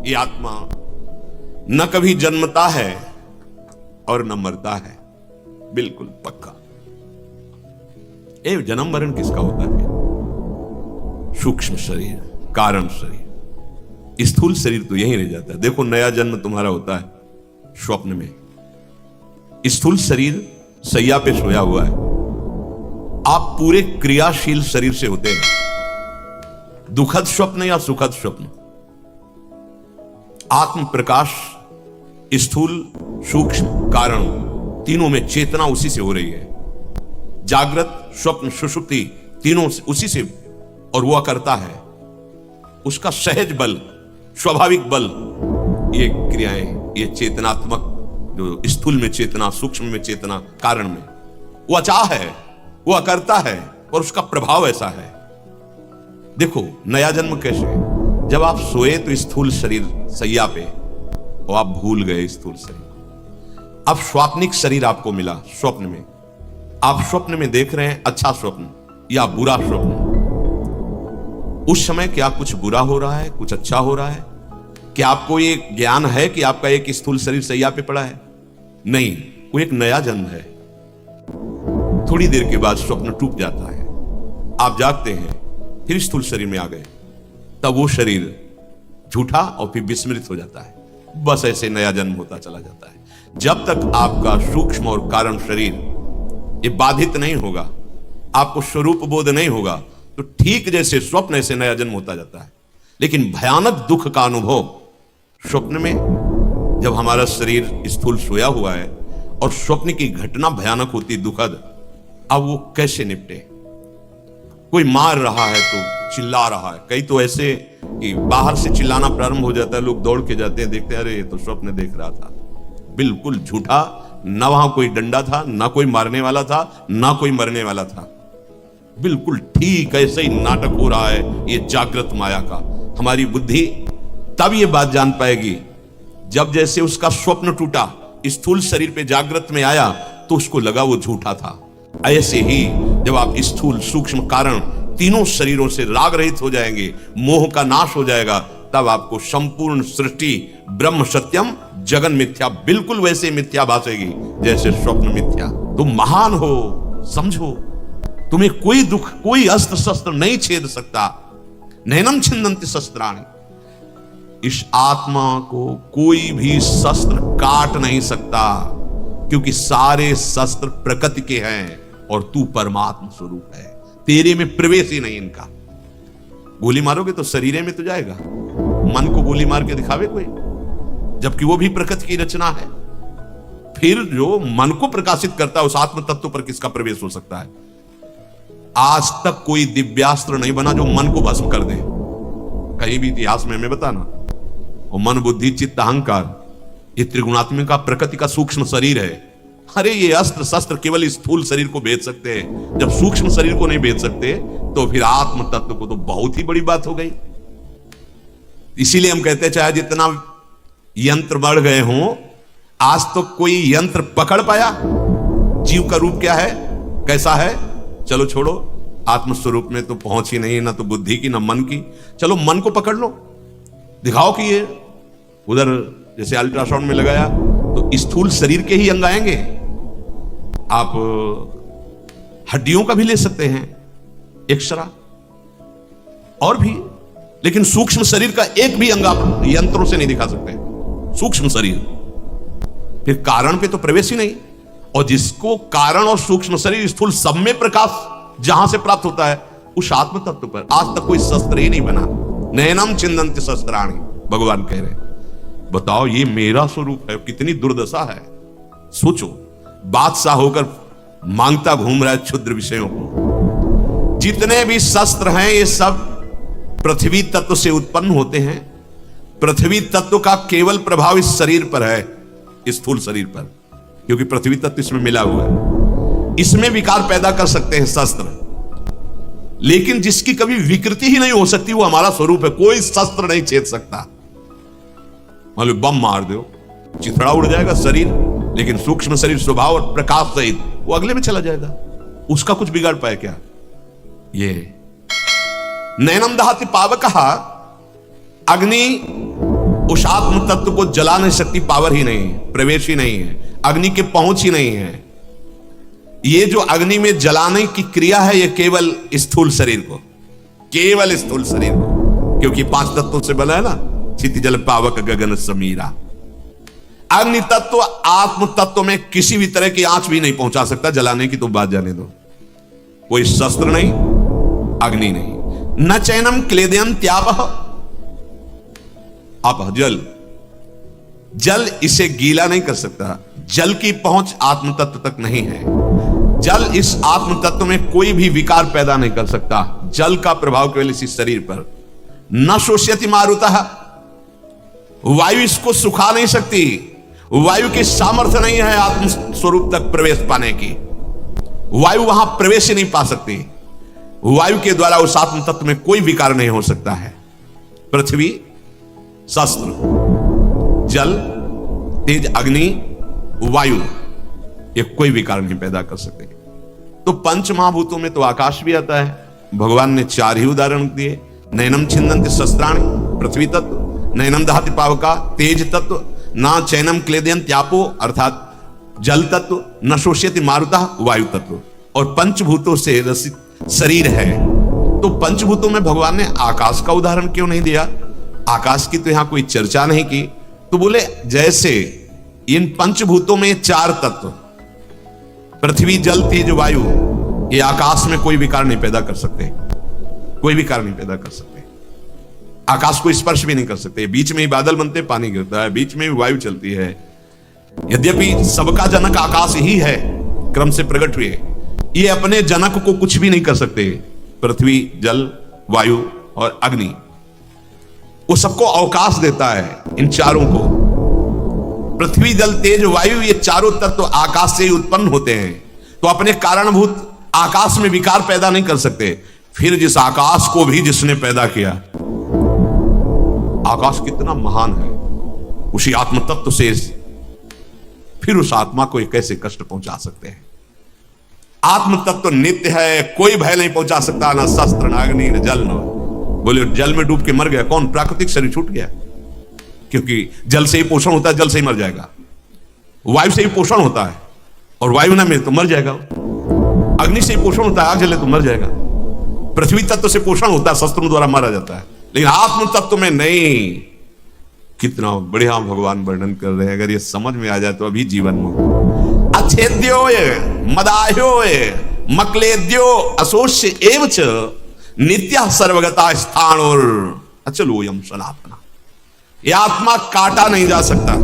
ये आत्मा न कभी जन्मता है और न मरता है, बिल्कुल पक्का। ये जन्म मरण किसका होता है? सूक्ष्म शरीर, कारण शरीर, स्थूल शरीर तो यहीं रह जाता है। देखो नया जन्म तुम्हारा होता है स्वप्न में, स्थूल शरीर सैया पे सोया हुआ है, आप पूरे क्रियाशील शरीर से होते हैं। दुखद स्वप्न या सुखद स्वप्न, आत्म प्रकाश, स्थूल, सूक्ष्म, कारण, तीनों में चेतना उसी से हो रही है। जागृत, स्वप्न, सुषुप्ति तीनों उसी से, और हुआ करता है। उसका सहज बल, स्वाभाविक बल, ये क्रियाएं, ये चेतनात्मक, जो स्थूल में चेतना, सूक्ष्म में चेतना, कारण में, वो अचाह है, वो करता है, और उसका प्रभाव ऐसा है। देखो नया जन्म कैसे, जब आप सोए तो स्थूल शरीर सैया पे, और आप भूल गए स्थूल शरीर। अब स्वाप्निक शरीर आपको मिला स्वप्न में, आप स्वप्न में देख रहे हैं अच्छा स्वप्न या बुरा स्वप्न। उस समय क्या कुछ बुरा हो रहा है, कुछ अच्छा हो रहा है? क्या आपको ये ज्ञान है कि आपका एक स्थूल शरीर सैया पे पड़ा है? नहीं, वो एक नया जन्म है। थोड़ी देर के बाद स्वप्न टूट जाता है, आप जागते हैं, फिर स्थूल शरीर में आ गए, तब वो शरीर झूठा और फिर विस्मृत हो जाता है। बस ऐसे नया जन्म होता चला जाता है। जब तक आपका सूक्ष्म और कारण शरीर ये बाधित नहीं होगा, आपको स्वरूप बोध नहीं होगा, तो ठीक जैसे स्वप्न ऐसे नया जन्म होता जाता है। लेकिन भयानक दुख का अनुभव स्वप्न में, जब हमारा शरीर स्थूल सोया हुआ है और स्वप्न की घटना भयानक होती, दुखद, अब वो कैसे निपटे? कोई मार रहा है तो चिल्ला रहा है, कई तो ऐसे कि बाहर से चिल्लाना प्रारंभ हो जाता है, लोग दौड़ के जाते हैं, देखते हैं अरे ये तो स्वप्न देख रहा था। बिल्कुल झूठा, ना वहां कोई डंडा था, ना कोई मारने वाला था, ना कोई मरने वाला था। बिल्कुल ठीक ऐसे ही नाटक हो रहा है ये जागृत माया का। हमारी बुद्धि तब ये बात जान पाएगी जब जैसे उसका स्वप्न टूटा, स्थूल शरीर पे जागृत में आया, तो उसको लगा वो झूठा था। ऐसे ही जब आप स्थूल, सूक्ष्म, कारण तीनों शरीरों से राग रहित हो जाएंगे, मोह का नाश हो जाएगा, तब आपको संपूर्ण सृष्टि ब्रह्म सत्यम जगन मिथ्या बिल्कुल वैसे मिथ्या भासेगी जैसे स्वप्न मिथ्या। तुम महान हो, समझो, तुम्हें कोई दुख, कोई अस्त्र शस्त्र नहीं छेद सकता। नैनम छिन्दन्ति शस्त्राणि, इस आत्मा को कोई भी शस्त्र काट नहीं सकता, क्योंकि सारे शस्त्र प्रकृति के हैं और तू परमात्मा स्वरूप है, तेरे में प्रवेश ही नहीं इनका। गोली मारोगे तो शरीर में तो जाएगा, मन को गोली मार के दिखावे कोई, जबकि वो भी प्रकृति की रचना है। फिर जो मन को प्रकाशित करता है उस आत्म तत्व पर किसका प्रवेश हो सकता है? आज तक कोई दिव्यास्त्र नहीं बना जो मन को भस्म कर दे, कहीं भी इतिहास में हमें बताना। और मन, बुद्धि, चित्त, अहंकार, ये त्रिगुणात्मिक का प्रकृति का सूक्ष्म शरीर है। अरे ये अस्त्र शस्त्र केवल स्थूल शरीर को भेद सकते हैं, जब सूक्ष्म शरीर को नहीं भेद सकते तो फिर आत्म तत्व को तो बहुत ही बड़ी बात हो गई। इसीलिए हम कहते हैं चाहे जितना यंत्र बढ़ गए हों, आज तो कोई यंत्र पकड़ पाया जीव का रूप क्या है, कैसा है? चलो छोड़ो, आत्मस्वरूप में तो पहुंच ही नहीं, ना तो बुद्धि की ना मन की। चलो मन को पकड़ लो, दिखाओ कि ये उधर जैसे अल्ट्रासाउंड में लगाया तो स्थूल शरीर के ही अंग आएंगे। आप हड्डियों का भी ले सकते हैं एक्सरा और भी, लेकिन सूक्ष्म शरीर का एक भी अंग आप यंत्रों से नहीं दिखा सकते। सूक्ष्म शरीर, फिर कारण पे तो प्रवेश ही नहीं। और जिसको कारण और सूक्ष्म शरीर, स्थूल, सब में प्रकाश जहां से प्राप्त होता है, उस आत्म तत्व पर आज तक कोई शस्त्र ही नहीं बना। नैनम छिन्दन्ति शस्त्राणि, भगवान कह रहे हैं। बताओ ये मेरा स्वरूप है, कितनी दुर्दशा है। सोचो, बादशाह होकर मांगता घूम रहा है क्षुद्र विषयों को। जितने भी शस्त्र हैं ये सब पृथ्वी तत्व से उत्पन्न होते हैं। पृथ्वी तत्व का केवल प्रभाव इस शरीर पर है, स्थूल शरीर पर, क्योंकि पृथ्वी तत्व इसमें मिला हुआ है। इसमें विकार पैदा कर सकते हैं शस्त्र, लेकिन जिसकी कभी विकृति ही नहीं हो सकती वो हमारा स्वरूप है। कोई शस्त्र नहीं छेद सकता। मान लो बम मार दो, चिथड़ा उड़ जाएगा शरीर, लेकिन सूक्ष्म शरीर स्वभाव और प्रकाश सहित वो अगले में चला जाएगा। उसका कुछ बिगाड़ पाए क्या? ये नैनम दहति पावकः, अग्नि उस आत्म तत्व को जलाने शक्ति पावर ही नहीं है, प्रवेश ही नहीं है, अग्नि के पहुंच ही नहीं है। ये जो अग्नि में जलाने की क्रिया है, ये केवल स्थूल शरीर को, केवल स्थूल शरीर को, क्योंकि 5 तत्वों से बना है ना, क्षिति जल पावक गगन समीरा। अग्नि तत्व आत्म तत्व में किसी भी तरह की आंच भी नहीं पहुंचा सकता, जलाने की तो बात जाने दो। कोई शस्त्र नहीं, अग्नि नहीं। न चैनम क्लेदयम त्यापः, आप जल, जल इसे गीला नहीं कर सकता। जल की पहुंच आत्म तत्व तक नहीं है। जल इस आत्म तत्व में कोई भी विकार पैदा नहीं कर सकता। जल का प्रभाव केवल इसी शरीर पर। न शोष्यति मारुतः, वायु इसको सुखा नहीं सकती। वायु की सामर्थ्य नहीं है आत्म स्वरूप तक प्रवेश पाने की। वायु वहां प्रवेश ही नहीं पा सकती। वायु के द्वारा उस आत्म तत्व में कोई विकार नहीं हो सकता है। पृथ्वी, शस्त्र, जल, तेज, अग्नि, वायु, ये कोई विकार नहीं पैदा कर सकते। तो पंच महाभूतों में तो आकाश भी आता है। भगवान ने 4 ही उदाहरण दिए। नैनम छिन्दन्ति शस्त्राणि, पृथ्वी तत्व, नैनम दहति पावका, तेज तत्व, ना चैनम क्लेदयम त्यापो अर्थात जल तत्व, न शोष्यति मारुतः वायु तत्व, और पंचभूतों से रचित शरीर है। तो पंचभूतों में भगवान ने आकाश का उदाहरण क्यों नहीं दिया? आकाश की तो यहां कोई चर्चा नहीं की। तो बोले जैसे इन पंचभूतों में 4 तत्व, पृथ्वी, जल, तेज, वायु, ये आकाश में कोई विकार नहीं पैदा कर सकते, कोई विकार नहीं पैदा कर सकते। आकाश को स्पर्श भी नहीं कर सकते। बीच में ही बादल बनते, पानी गिरता है, बीच में ही वायु चलती है। यद्यपि सबका जनक आकाश ही है, क्रम से प्रकट हुए, ये अपने जनक को कुछ भी नहीं कर सकते। पृथ्वी, जल, वायु और अग्नि, वो सबको अवकाश देता है। इन चारों को, पृथ्वी, जल, तेज, वायु, ये चारों तत्व आकाश से ही उत्पन्न होते हैं। तो अपने कारणभूत आकाश में विकार पैदा नहीं कर सकते। फिर जिस आकाश को भी जिसने पैदा किया, आकाश कितना महान है, उसी आत्म तत्व से फिर उस आत्मा को कैसे कष्ट पहुंचा सकते हैं? आत्म तत्व नित्य है, कोई भय नहीं पहुंचा सकता, ना शस्त्र, ना अग्नि, न जल। न बोले जल में डूब के मर गया कौन? प्राकृतिक शरीर छूट गया, क्योंकि जल से ही पोषण होता है, जल से ही मर जाएगा। वायु से ही पोषण होता है, और वायु ना मिले तो मर जाएगा। अग्नि से ही पोषण होता है, आग जले तो मर जाएगा। पृथ्वी तत्व से पोषण होता है, शस्त्रों द्वारा मारा जाता है, लेकिन आत्म तत्व में नहीं। कितना बढ़िया भगवान वर्णन कर रहे हैं। अगर ये समझ में आ जाए तो अभी जीवन में अच्छेद्योय मदाह्योय मक्लेद्यो अशोष्य एवच नित्य सर्वगता स्थाणुर अचलोयम सनातना। ये आत्मा काटा नहीं जा सकता,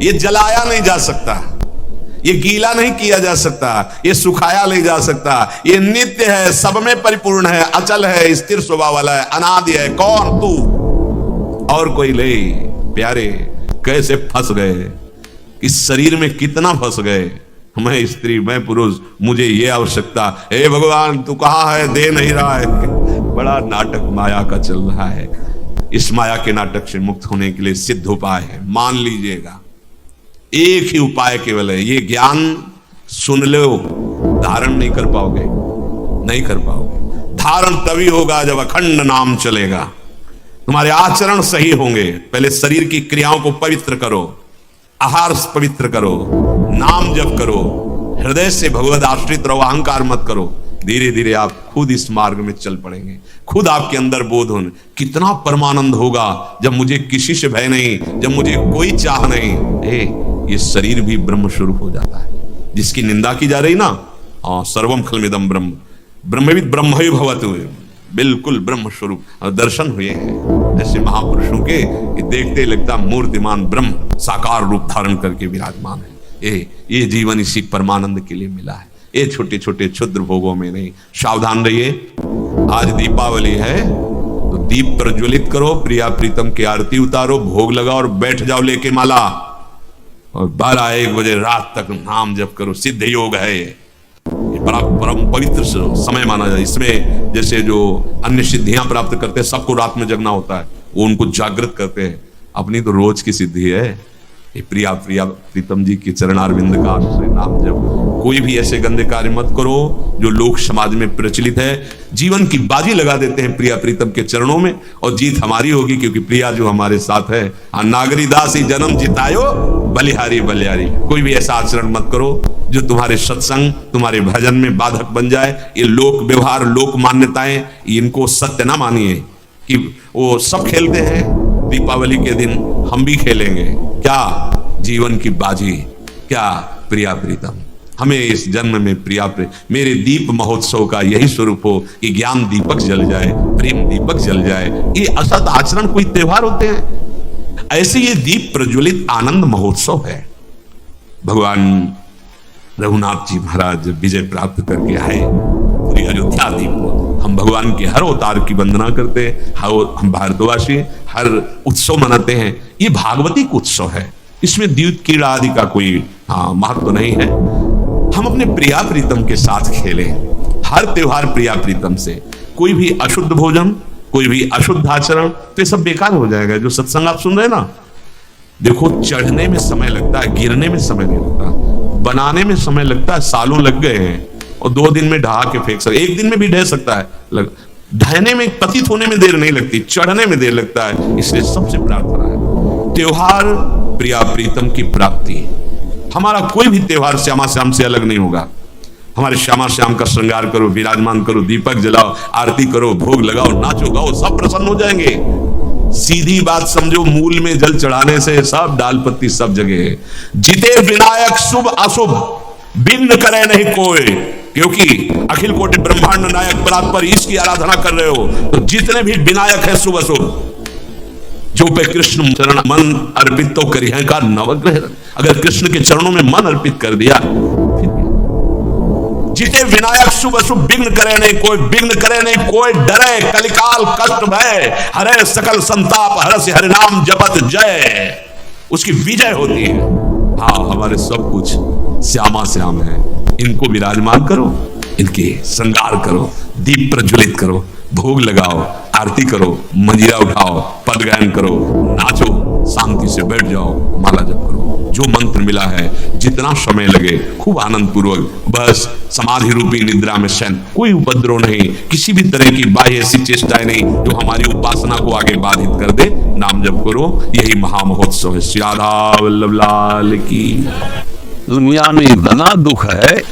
ये जलाया नहीं जा सकता, ये गीला नहीं किया जा सकता, ये सुखाया नहीं जा सकता। ये नित्य है, सब में परिपूर्ण है, अचल है, स्थिर स्वभाव वाला है, अनादि है। कौन? तू और कोई ले। प्यारे कैसे फंस गए इस शरीर में, कितना फंस गए। मैं स्त्री, मैं पुरुष, मुझे ये आवश्यकता। हे भगवान तू कहाँ है? दे नहीं रहा है। बड़ा नाटक माया का चल रहा है। इस माया के नाटक से मुक्त होने के लिए सिद्ध उपाय है, मान लीजिएगा। एक ही उपाय केवल है। ये ज्ञान सुन लो, धारण नहीं कर पाओगे, नहीं कर पाओगे। धारण तभी होगा जब अखंड नाम चलेगा, तुम्हारे आचरण सही होंगे। पहले शरीर की क्रियाओं को पवित्र करो, आहार पवित्र करो, नाम जप करो, हृदय से भगवद आश्रित रहो, अहंकार मत करो। धीरे धीरे आप खुद इस मार्ग में चल पड़ेंगे। खुद आपके अंदर बोध हो। कितना परमानंद होगा जब मुझे किसी से भय नहीं, जब मुझे कोई चाह नहीं। ये शरीर भी ब्रह्म स्वरूप हो जाता है। जिसकी निंदा की जा रही ना, सर्वम खलमिदम ब्रह्म, ब्रह्मविद ब्रह्म ही भवतु, बिल्कुल ब्रह्म स्वरूप दर्शन हुए हैं ऐसे महापुरुषों के। देखते लगता मूर्तिमान ब्रह्म साकार रूप धारण करके विराजमान है। ये जीवन इसी परमानंद के लिए मिला है। ये छोटे छोटे क्षुद्र भोगों में नहीं। सावधान रहिए। आज दीपावली है तो दीप प्रज्वलित करो, प्रिया प्रीतम की आरती उतारो, भोग लगाओ और बैठ जाओ लेके माला, और 12-1 बजे रात तक नाम जप करो। सिद्ध योग है ये बड़ा परम पवित्र समय माना जाए। इसमें जैसे जो अन्य सिद्धियां प्राप्त करते हैं, सबको रात में जगना होता है, वो उनको जागृत करते हैं। अपनी तो रोज की सिद्धि है। प्रिया प्रिया प्रीतम जी की चरणारविंद का आश्रय नाम जप। कोई भी ऐसे गंदे कार्य मत करो जो लोक समाज में प्रचलित है। जीवन की बाजी लगा देते हैं प्रिया प्रीतम के चरणों में और जीत हमारी होगी, क्योंकि प्रिया जो हमारे साथ है। नागरी दास ही जन्म जितायो बलिहारी बलिहारी। कोई भी ऐसा आचरण मत करो जो तुम्हारे सत्संग, तुम्हारे भजन में बाधक बन जाए। ये लोक व्यवहार, लोक मान्यताएं, इनको सत्य ना मानिए कि वो सब खेलते हैं, दीपावली के दिन हम भी खेलेंगे। क्या जीवन की बाजी, क्या प्रिया प्रीतम। हमें इस जन्म में मेरे दीप महोत्सव का यही स्वरूप हो कि ज्ञान दीपक जल जाए, प्रेम दीपक जल जाए। ये असत आचरण कोई त्योहार होते हैं? ऐसे ये दीप प्रज्वलित आनंद महोत्सव है। भगवान रघुनाथ जी महाराज विजय प्राप्त करके आए पूरी अयोध्या दीप को। हम भगवान के हर अवतार की वंदना करते हैं, हम भारतवासी हर उत्सव मनाते हैं। ये भागवतिक उत्सव है, इसमें द्यूत कीड़ा आदि का कोई महत्व नहीं है। हम अपने प्रिया प्रीतम के साथ खेलें, हर त्योहार प्रिया प्रीतम से। कोई भी अशुद्ध भोजन, कोई भी अशुद्ध आचरण, तो ये सब बेकार हो जाएगा। जो सत्संग आप सुन रहे हैं ना, देखो चढ़ने में समय लगता है, गिरने में समय नहीं लगता, बनाने में समय लगता है, सालों लग गए हैं और 2 दिन में ढहा के फेंक सकते, 1 दिन में भी ढह सकता है। ढहने में, पतित होने में देर नहीं लगती, चढ़ने में देर लगता है। इसलिए सबसे प्रार्थना है त्योहार प्रिया प्रीतम की प्राप्ति। हमारा कोई भी त्योहार श्यामा श्याम से अलग नहीं होगा। हमारे श्यामा श्याम का श्रृंगार करो, विराजमान करो, दीपक जलाओ, आरती करो, भोग लगाओ, नाचो गाओ, सब प्रसन्न हो जाएंगे। सीधी बात समझो, मूल में जल चढ़ाने से सब डाल पत्ती सब जगह है। जिते विनायक शुभ अशुभ भिन्न करे नहीं कोई, क्योंकि अखिल कोटि ब्रह्मांड नायक परात्पर इसकी आराधना कर रहे हो तो जितने भी विनायक है शुभ अशुभ, जो पे कृष्ण चरण मन अर्पित तो करी है का नवग्रह। अगर कृष्ण के चरणों में मन अर्पित कर दिया, जिते विनायक शुभ अशुभ विघ्न करे नहीं कोई, विघ्न करे नहीं कोई, डरे कलिकाल कष्ट भय, हरे सकल संताप हरस हरिनाम जपत जय, उसकी विजय होती है। हाँ, हमारे सब कुछ श्यामा श्याम है, इनको विराजमान करो, इनके श्रृंगार करो, दीप प्रज्वलित करो, भोग लगाओ, आरती करो, मंजीरा उठाओ, पद गायन करो, नाचो, शांति से बैठ जाओ, माला जप करो। जो मंत्र मिला है, जितना समय लगे खूब आनंद पूर्वक, बस समाधि रूपी निद्रा में शयन, कोई उपद्रव नहीं, किसी भी तरह की बाह्य ऐसी चेष्टाएं नहीं जो हमारी उपासना को आगे बाधित कर दे। नाम जप करो, यही महामहोत्सव है। श्री राधा वल्लभ लाल की। दुनिया में इतना दुख है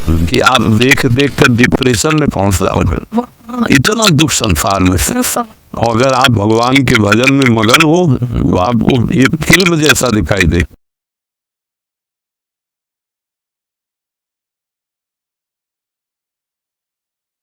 कि आप देख देख कर डिप्रेशन में पहुंच जाओगे। इतना दुख संसार में। और अगर आप भगवान के भजन में मगन हो तो आपको ये फिल्म जैसा दिखाई दे।